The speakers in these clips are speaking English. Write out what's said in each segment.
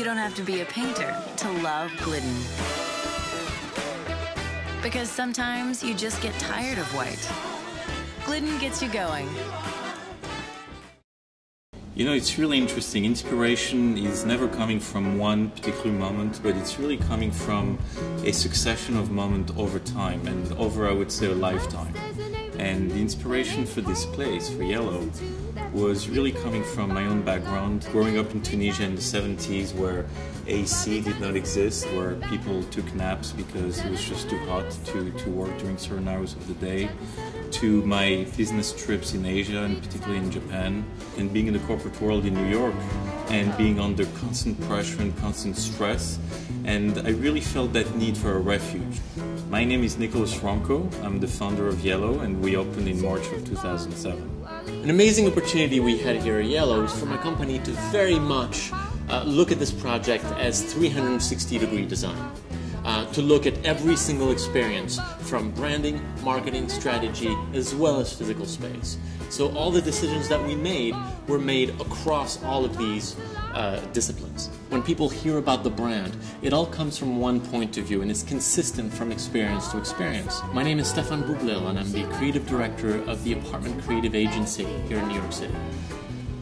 you don't have to be a painter to love Glidden. Because sometimes you just get tired of white. Glidden gets you going. You know, it's really interesting. Inspiration is never coming from one particular moment, but it's really coming from a succession of moments over time and over, I would say, a lifetime. And the inspiration for this place, for Yelo, was really coming from my own background. Growing up in Tunisia in the 70s, where AC did not exist, where people took naps because it was just too hot to work during certain hours of the day, to my business trips in Asia and particularly in Japan, and being in the corporate world in New York and being under constant pressure and constant stress. And I really felt that need for a refuge. My name is Nicholas Ronco. I'm the founder of Yelo, and we opened in March of 2007. An amazing opportunity we had here at Yelo is for my company to very much look at this project as 360-degree design. To look at every single experience from branding, marketing, strategy, as well as physical space. So all the decisions that we made were made across all of these disciplines. When people hear about the brand, it all comes from one point of view and is consistent from experience to experience. My name is Stefan Bublil and I'm the creative director of the Apartment Creative Agency here in New York City.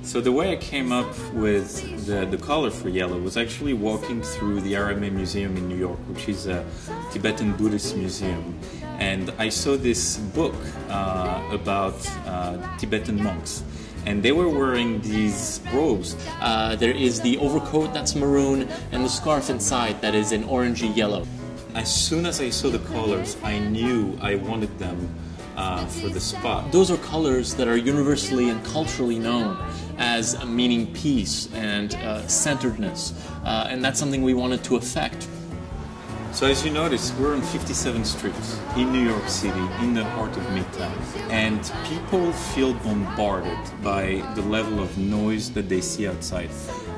So the way I came up with the color for Yelo was actually walking through the RMA Museum in New York, which is a Tibetan Buddhist museum. And I saw this book about Tibetan monks. And they were wearing these robes. There is the overcoat that's maroon and the scarf inside that is in orangey yellow. As soon as I saw the colors, I knew I wanted them for the spot. Those are colors that are universally and culturally known as meaning peace and centeredness, and that's something we wanted to affect. So as you notice, we're on 57th Street in New York City, in the heart of Midtown, and people feel bombarded by the level of noise that they see outside.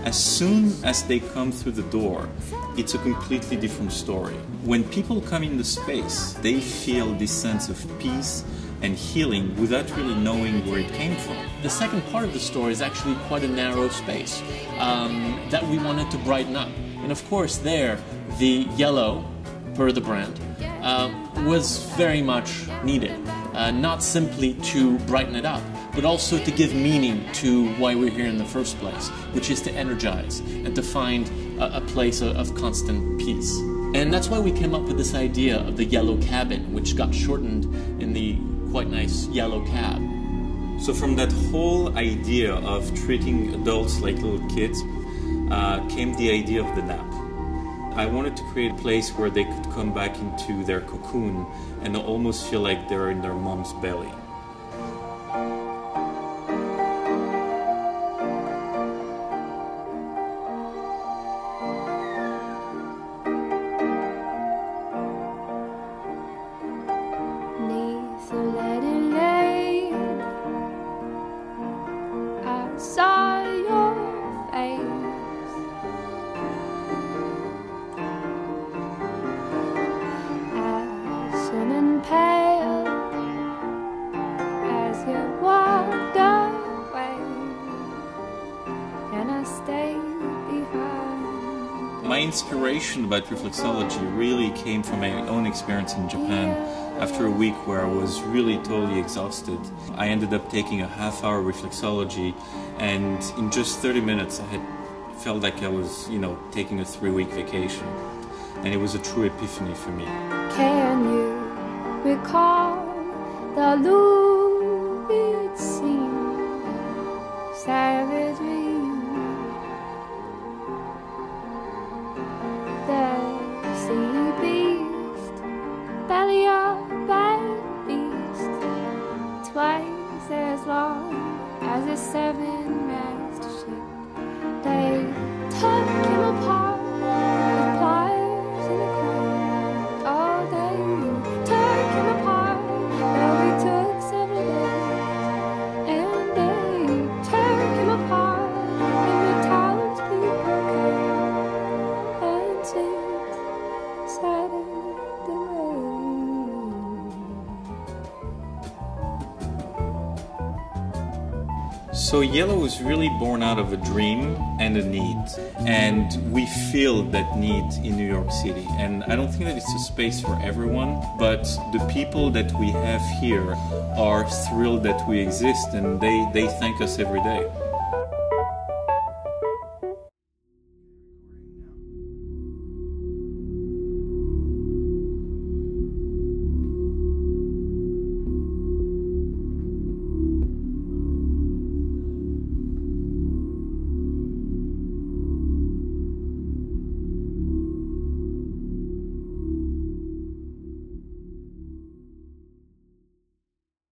As soon as they come through the door, it's a completely different story. When people come in the space, they feel this sense of peace and healing without really knowing where it came from. The second part of the story is actually quite a narrow space that we wanted to brighten up. And of course there, the yellow, per the brand, was very much needed. Not simply to brighten it up, but also to give meaning to why we're here in the first place, which is to energize and to find a place of constant peace. And that's why we came up with this idea of the yellow cabin, which got shortened in the quite nice yellow cab. So from that whole idea of treating adults like little kids came the idea of the nap. I wanted to create a place where they could come back into their cocoon and almost feel like they're in their mom's belly. My inspiration about reflexology really came from my own experience in Japan. After a week where I was really totally exhausted, I ended up taking a half-hour reflexology, and in just 30 minutes I had felt like I was, taking a 3-week vacation. And it was a true epiphany for me. Can you recall the lucid scene, savagery? The sea beast, belly up and beast, twice as long as a 7-mast ship. They took him apart with pliers in the ground all day. Took him apart, well, we took several days, and they took him apart, and the townspeople came. So Yelo was really born out of a dream and a need, and we feel that need in New York City. And I don't think that it's a space for everyone, but the people that we have here are thrilled that we exist, and they thank us every day.